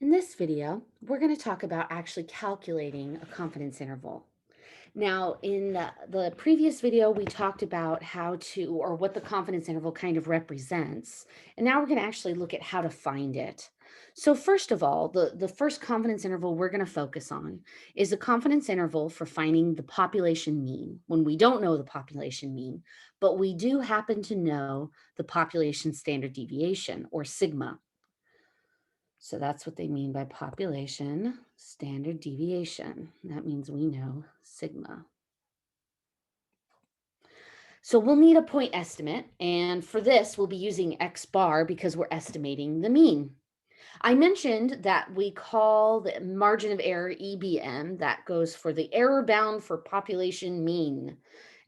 In this video, we're going to talk about actually calculating a confidence interval. Now, in the previous video, we talked about how to, or what the confidence interval kind of represents. And now we're going to actually look at how to find it. So, first of all, the first confidence interval we're going to focus on is a confidence interval for finding the population mean when we don't know the population mean, but we do happen to know the population standard deviation or sigma. So that's what they mean by population standard deviation. That means we know sigma. So we'll need a point estimate. And for this, we'll be using X bar because we're estimating the mean. I mentioned that we call the margin of error EBM. That goes for the error bound for population mean.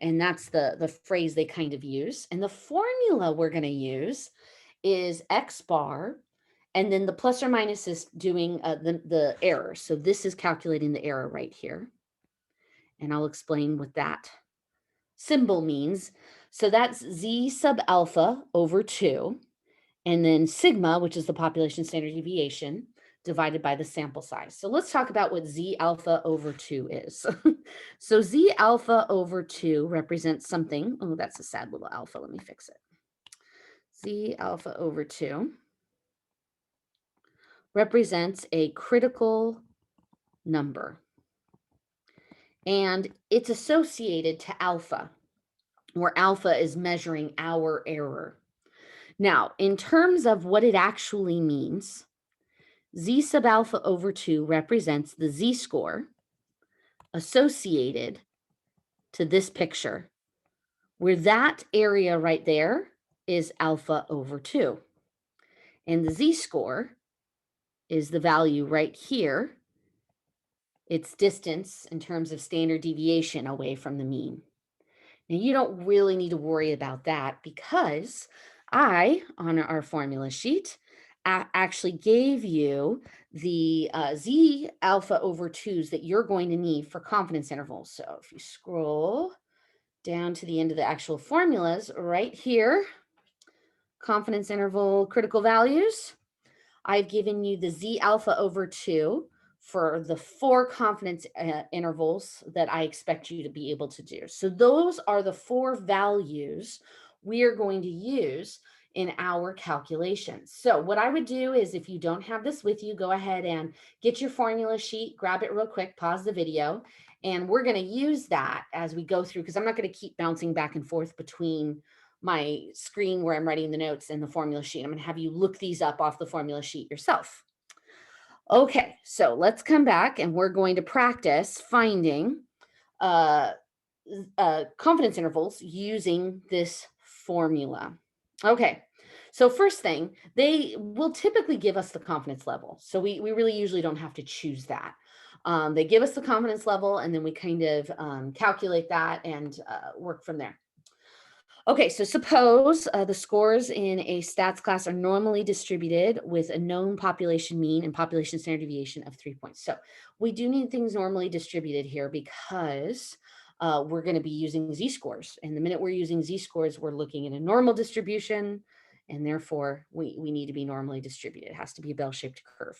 And that's the phrase they kind of use. And the formula we're going to use is X bar. And then the plus or minus is doing the error. So this is calculating the error right here. And I'll explain what that symbol means. So that's Z sub alpha over 2. And then sigma, which is the population standard deviation, divided by the sample size. So let's talk about what Z alpha over 2 is. So Z alpha over 2 represents something. Oh, that's a sad little alpha. Let me fix it. Z alpha over 2 represents a critical number. And it's associated to alpha, where alpha is measuring our error. Now, in terms of what it actually means, Z sub alpha over 2 represents the Z score associated to this picture, where that area right there is alpha over 2. And the Z score is the value right here, its distance in terms of standard deviation away from the mean. Now, you don't really need to worry about that because on our formula sheet, actually gave you the Z alpha over 2s that you're going to need for confidence intervals. So if you scroll down to the end of the actual formulas right here, confidence interval critical values, I've given you the Z alpha over 2 for the 4 confidence intervals that I expect you to be able to do. So those are the 4 values we are going to use in our calculations. So what I would do is if you don't have this with you, go ahead and get your formula sheet, grab it real quick, pause the video, and we're going to use that as we go through because I'm not going to keep bouncing back and forth between my screen where I'm writing the notes and the formula sheet. I'm going to have you look these up off the formula sheet yourself. Okay, so let's come back and we're going to practice finding uh, confidence intervals using this formula. Okay, so first thing, they will typically give us the confidence level. So we really usually don't have to choose that. They give us the confidence level and then we kind of calculate that and work from there. Okay, so suppose the scores in a stats class are normally distributed with a known population mean and population standard deviation of 3 points. So we do need things normally distributed here because we're going to be using z-scores. And the minute we're using z-scores, we're looking at a normal distribution, and therefore we need to be normally distributed. It has to be a bell-shaped curve.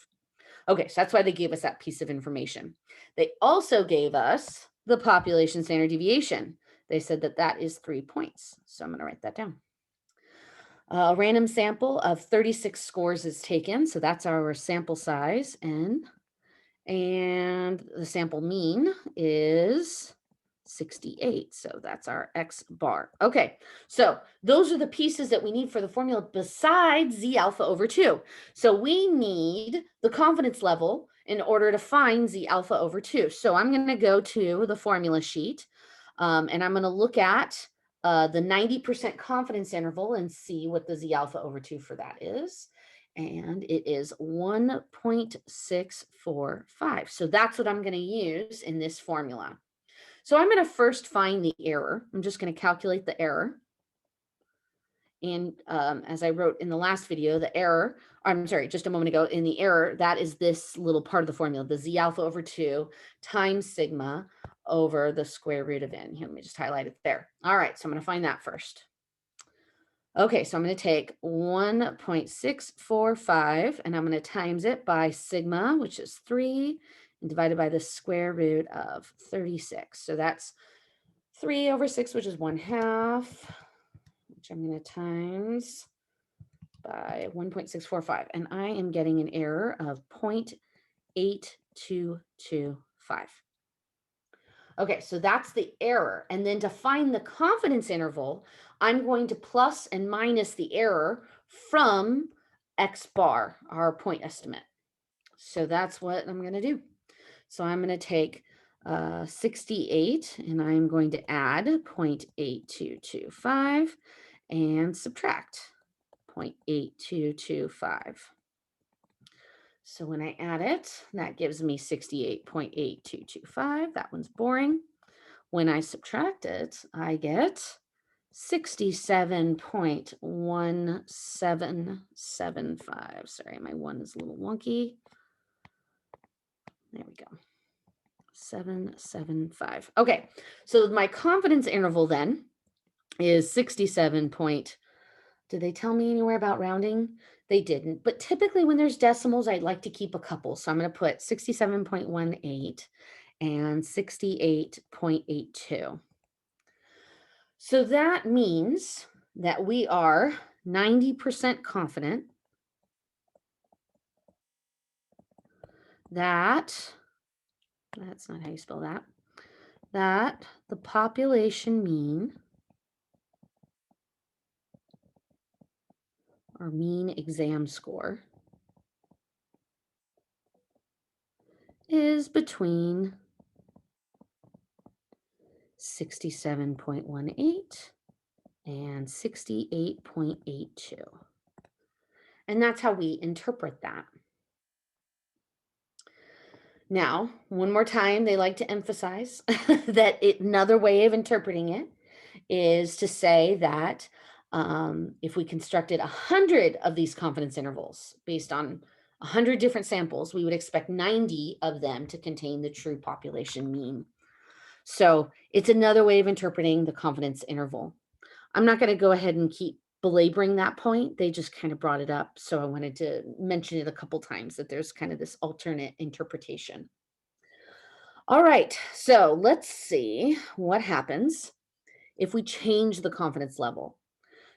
Okay, so that's why they gave us that piece of information. They also gave us the population standard deviation. They said that that is 3 points. So I'm going to write that down. A random sample of 36 scores is taken. So that's our sample size, N. And the sample mean is 68. So that's our X bar. Okay, so those are the pieces that we need for the formula besides Z alpha over 2. So we need the confidence level in order to find Z alpha over 2. So I'm going to go to the formula sheet and I'm going to look at the 90% confidence interval and see what the Z alpha over 2 for that is. And it is 1.645. So that's what I'm going to use in this formula. So I'm going to first find the error. I'm just going to calculate the error. And as I wrote in the last video, the error, I'm sorry, just a moment ago, in the error, that is this little part of the formula, the Z alpha over 2 times sigma over the square root of n. Here, let me just highlight it there. All right, so I'm going to find that first. Okay, so I'm going to take 1.645 and I'm going to times it by sigma, which is 3, and divided by the square root of 36. So that's 3 over 6, which is 1/2, which I'm going to times by 1.645. And I am getting an error of 0.8225. Okay, so that's the error. And then to find the confidence interval, I'm going to plus and minus the error from X bar, our point estimate. So that's what I'm going to do. So I'm going to take 68 and I'm going to add 0.8225 and subtract 0.8225. So when I add it, that gives me 68.8225. That one's boring. When I subtract it, I get 67.1775. Sorry, my one is a little wonky. There we go. 775. Okay, so my confidence interval then is 67 point. Did they tell me anywhere about rounding? They didn't. But typically when there's decimals, I'd like to keep a couple. So I'm going to put 67.18 and 68.82. So that means that we are 90% confident that, that's not how you spell that, that the population mean, or mean exam score, is between 67.18 and 68.82. And that's how we interpret that. Now, one more time, they like to emphasize that another way of interpreting it is to say that if we constructed 100 of these confidence intervals based on 100 different samples, we would expect 90 of them to contain the true population mean. So it's another way of interpreting the confidence interval. I'm not going to go ahead and keep belaboring that point. They just kind of brought it up. So I wanted to mention it a couple times that there's kind of this alternate interpretation. All right, so let's see what happens if we change the confidence level.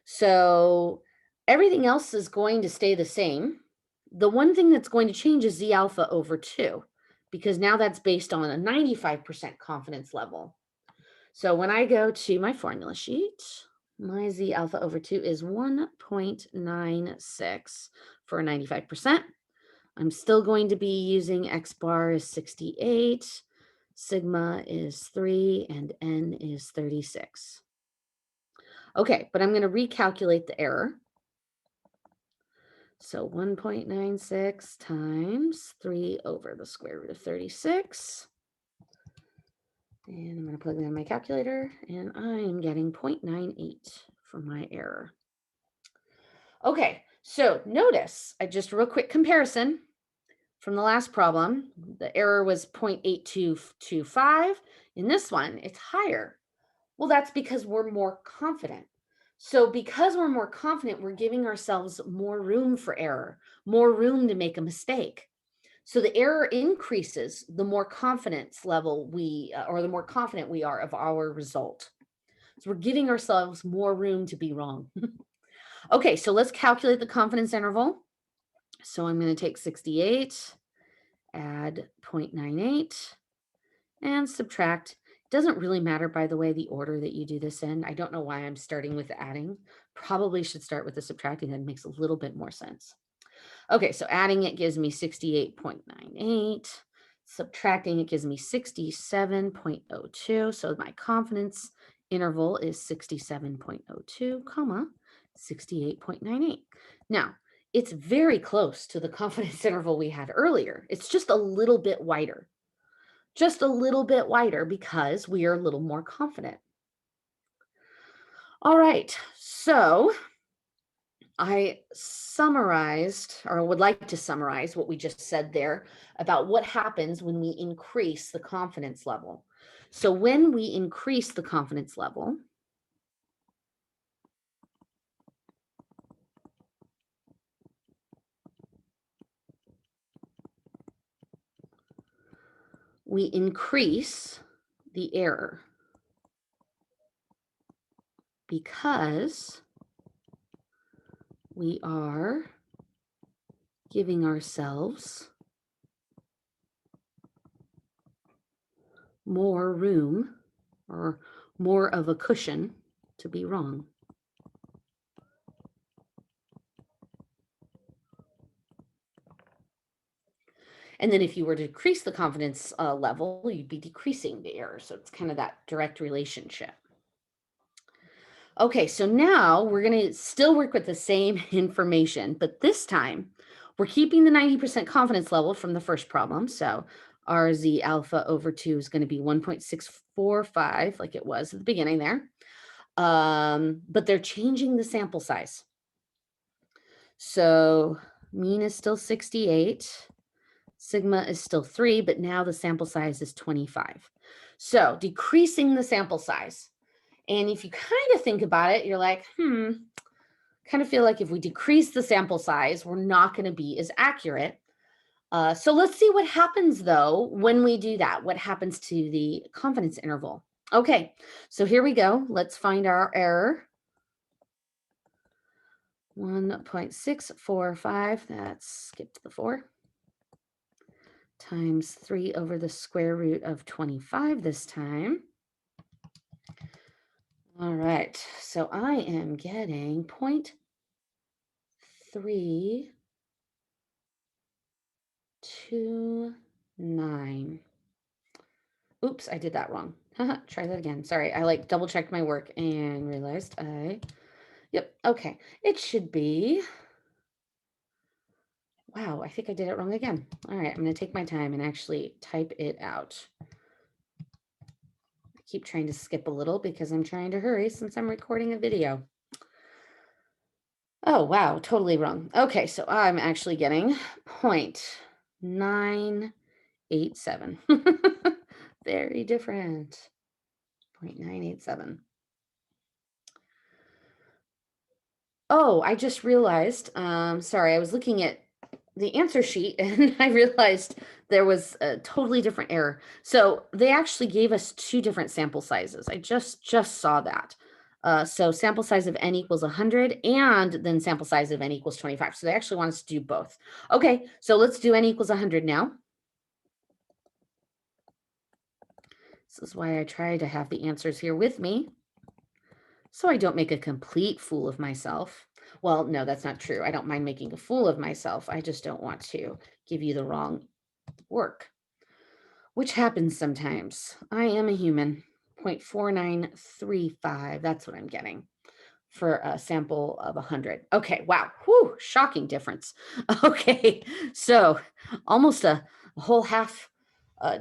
So everything else is going to stay the same. The one thing that's going to change is Z alpha over 2, because now that's based on a 95% confidence level. So when I go to my formula sheet, my Z alpha over 2 is 1.96 for 95%. I'm still going to be using X bar is 68, sigma is 3, and N is 36. Okay, but I'm going to recalculate the error. So 1.96 times 3 over the square root of 36. And I'm going to plug that in my calculator, and I'm getting 0.98 for my error. Okay, so notice, just a real quick comparison from the last problem. The error was 0.8225. In this one, it's higher. Well, that's because we're more confident. So because we're more confident, we're giving ourselves more room for error, more room to make a mistake. So the error increases the more confidence level or the more confident we are of our result. So we're giving ourselves more room to be wrong. Okay, so let's calculate the confidence interval. So I'm going to take 68, add 0.98, and subtract. It doesn't really matter, by the way, the order that you do this in. I don't know why I'm starting with the adding. Probably should start with the subtracting. That makes a little bit more sense. Okay, so adding it gives me 68.98. Subtracting it gives me 67.02. So my confidence interval is 67.02, comma, 68.98. Now, it's very close to the confidence interval we had earlier. It's just a little bit wider. Just a little bit wider because we are a little more confident. All right, so I summarized, or would like to summarize what we just said there about what happens when we increase the confidence level. So when we increase the confidence level, we increase the error because we are giving ourselves more room or more of a cushion to be wrong. And then if you were to decrease the confidence level, you'd be decreasing the error. So it's kind of that direct relationship. Okay, so now we're going to still work with the same information, but this time we're keeping the 90% confidence level from the first problem. So RZ alpha over 2 is going to be 1.645 like it was at the beginning there. But they're changing the sample size. So mean is still 68. Sigma is still 3, but now the sample size is 25. So decreasing the sample size. And if you kind of think about it, you're like, kind of feel like if we decrease the sample size, we're not going to be as accurate. So let's see what happens, though, when we do that. What happens to the confidence interval? Okay, so here we go. Let's find our error. 1.645, that's skipped the 4, times 3 over the square root of 25 this time. All right, so I am getting 0.329. Oops, I did that wrong. Try that again. Sorry, I double checked my work and realized yep, okay. It should be, wow, I think I did it wrong again. All right, I'm gonna take my time and actually type it out. I keep trying to skip a little because I'm trying to hurry since I'm recording a video. Oh, wow, totally wrong. Okay, so I'm actually getting 0.987. Very different. 0.987. Oh, I just realized, sorry, I was looking at the answer sheet and I realized there was a totally different error. So they actually gave us 2 different sample sizes. I just saw that. So sample size of n equals 100 and then sample size of n equals 25. So they actually want us to do both. Okay, so let's do n equals 100 now. This is why I try to have the answers here with me, so I don't make a complete fool of myself. Well, no, that's not true. I don't mind making a fool of myself. I just don't want to give you the wrong work, which happens sometimes. I am a human. 0.4935, that's what I'm getting for a sample of 100. Okay, wow, whew, shocking difference. Okay, so almost a whole half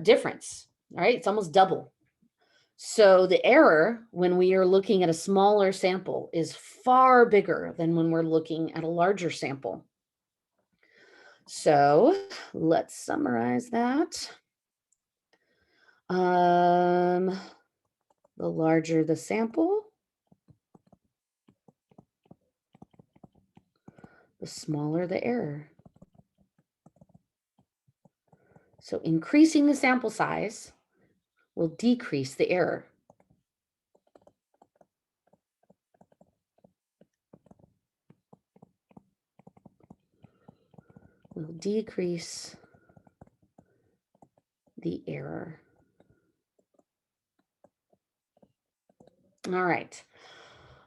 difference, all right? It's almost double. So the error when we are looking at a smaller sample is far bigger than when we're looking at a larger sample. So let's summarize that. The larger the sample, the smaller the error. So increasing the sample size will decrease the error. Will decrease the error. All right.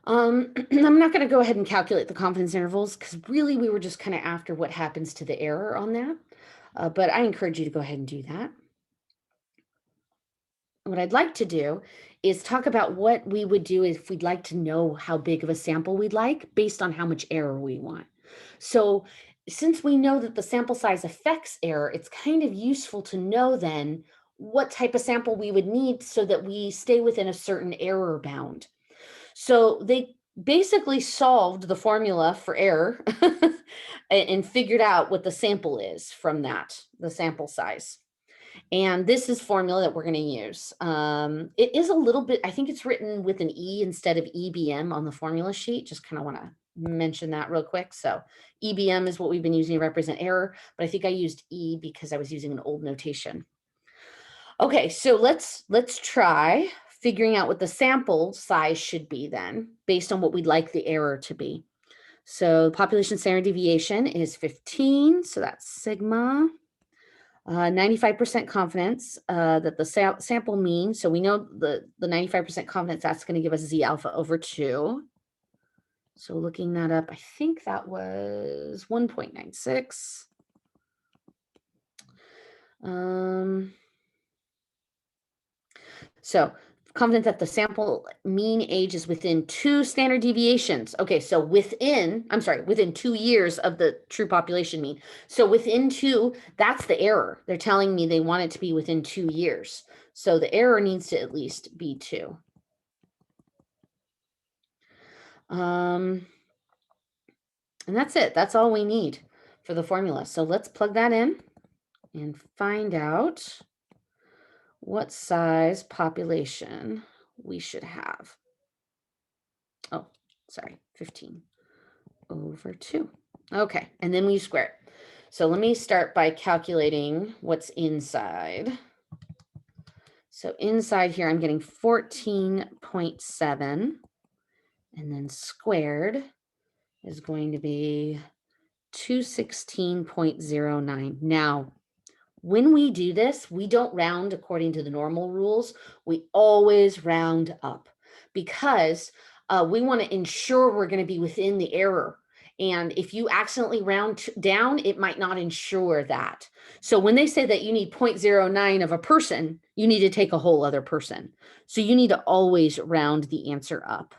I'm not going to go ahead and calculate the confidence intervals because really we were just kind of after what happens to the error on that. But I encourage you to go ahead and do that. What I'd like to do is talk about what we would do if we'd like to know how big of a sample we'd like based on how much error we want. So since we know that the sample size affects error, it's kind of useful to know then what type of sample we would need so that we stay within a certain error bound. So they basically solved the formula for error and figured out what the sample is from that, the sample size. And this is formula that we're going to use. It is a little bit, I think it's written with an E instead of EBM on the formula sheet. Just kind of want to mention that real quick. So EBM is what we've been using to represent error, but I think I used E because I was using an old notation. Okay, so let's try figuring out what the sample size should be then, based on what we'd like the error to be. So population standard deviation is 15, so that's sigma. 95% confidence that the sample mean. So we know the 95% confidence that's going to give us Z alpha over 2. So looking that up, I think that was 1.96. So confident that the sample mean age is within 2 standard deviations. Okay, so within 2 years of the true population mean. So within 2, that's the error. They're telling me they want it to be within 2 years. So the error needs to at least be 2. And that's it. That's all we need for the formula. So let's plug that in and find out what size population we should have. Oh, sorry, 15 over 2. Okay, and then we square it. So let me start by calculating what's inside. So inside here, I'm getting 14.7, and then squared is going to be 216.09. Now, when we do this, we don't round according to the normal rules. We always round up because we want to ensure we're going to be within the error. And if you accidentally round down, it might not ensure that. So when they say that you need 0.09 of a person, you need to take a whole other person. So you need to always round the answer up.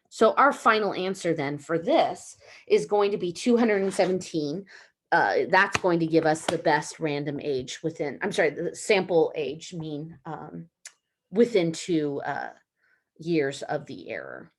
So our final answer then for this is going to be 217. That's going to give us the best random age within, I'm sorry, the sample age mean within 2 years of the error.